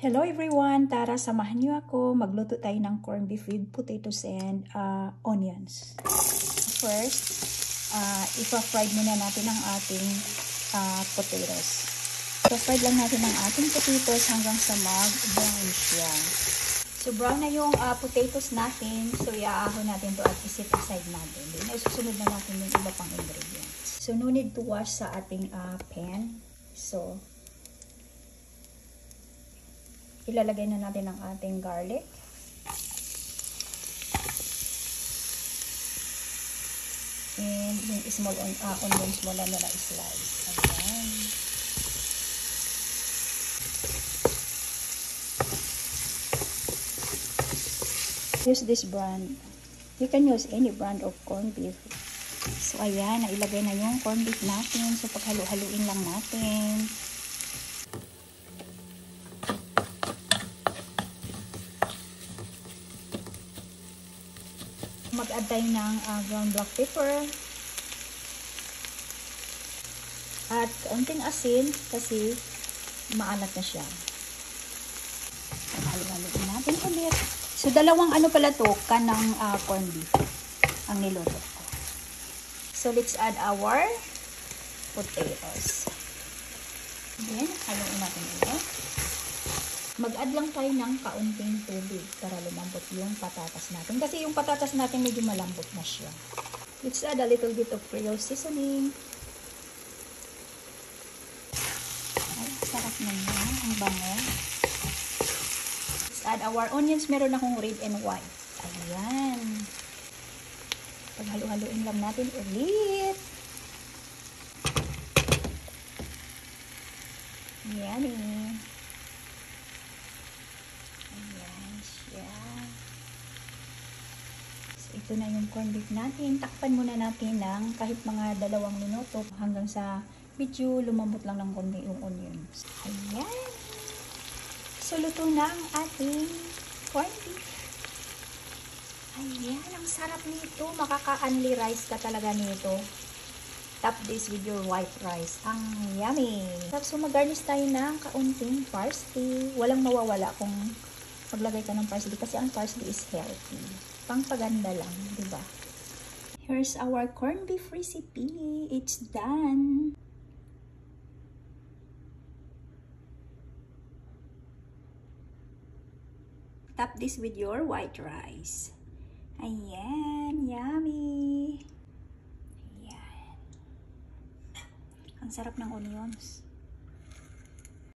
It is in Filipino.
Hello everyone! Tara, samahan niyo ako. Magluto tayo ng corned beef with potatoes and onions. First, ipa-fried muna natin ang ating potatoes. Ipa-fried lang natin ang ating potatoes hanggang sa mag-brown siya. So, brown na yung potatoes natin. So, iaahon natin to at iset aside natin. Then, susunod na natin yung iba pang ingredients. So, no need to wash sa ating pan. So, ilalagay na natin ang ating garlic. And yung small onions mo na slice. Ayan. Use this brand. You can use any brand of corned beef. So, ayan. Nailagay na yung corned beef natin. So, paghalo-haluin lang natin. Mag-add tayo ng ground black pepper at kaunting asin kasi maalat na siya. Halo-haloin natin ulit. So, dalawang pala to, kanang corned beef ang niluto ko. So, let's add our potatoes. Then, haluin natin ulit. Mag-add lang tayo ng kaunting tubig para lumambot yung patatas natin. Kasi yung patatas natin medyo malambot na siya. Let's add a little bit of Creole seasoning. Ay, sarap na yan. Ang bango. Let's add our onions. Meron akong red and white. Ayan. Paghalo-haloin lang natin ulit. Ayan eh. Ito na yung corned beef natin. Takpan muna natin ng kahit mga 2 minuto hanggang sa medyo lumambot lang ng konti yung onions. Ayan. So, luto na ang ating corned beef. Ayan. Ang sarap nito. Makaka-only rice ka talaga nito. Top this with your white rice. Ang yummy. So, mag-garnish tayo ng kaunting parsley. Walang mawawala kung maglagay ka ng parsley kasi ang parsley is healthy. Pangpaganda lang, di ba? Here's our corned beef recipe. It's done. Top this with your white rice. Ayan, yummy. Ayan. Ang sarap ng onions.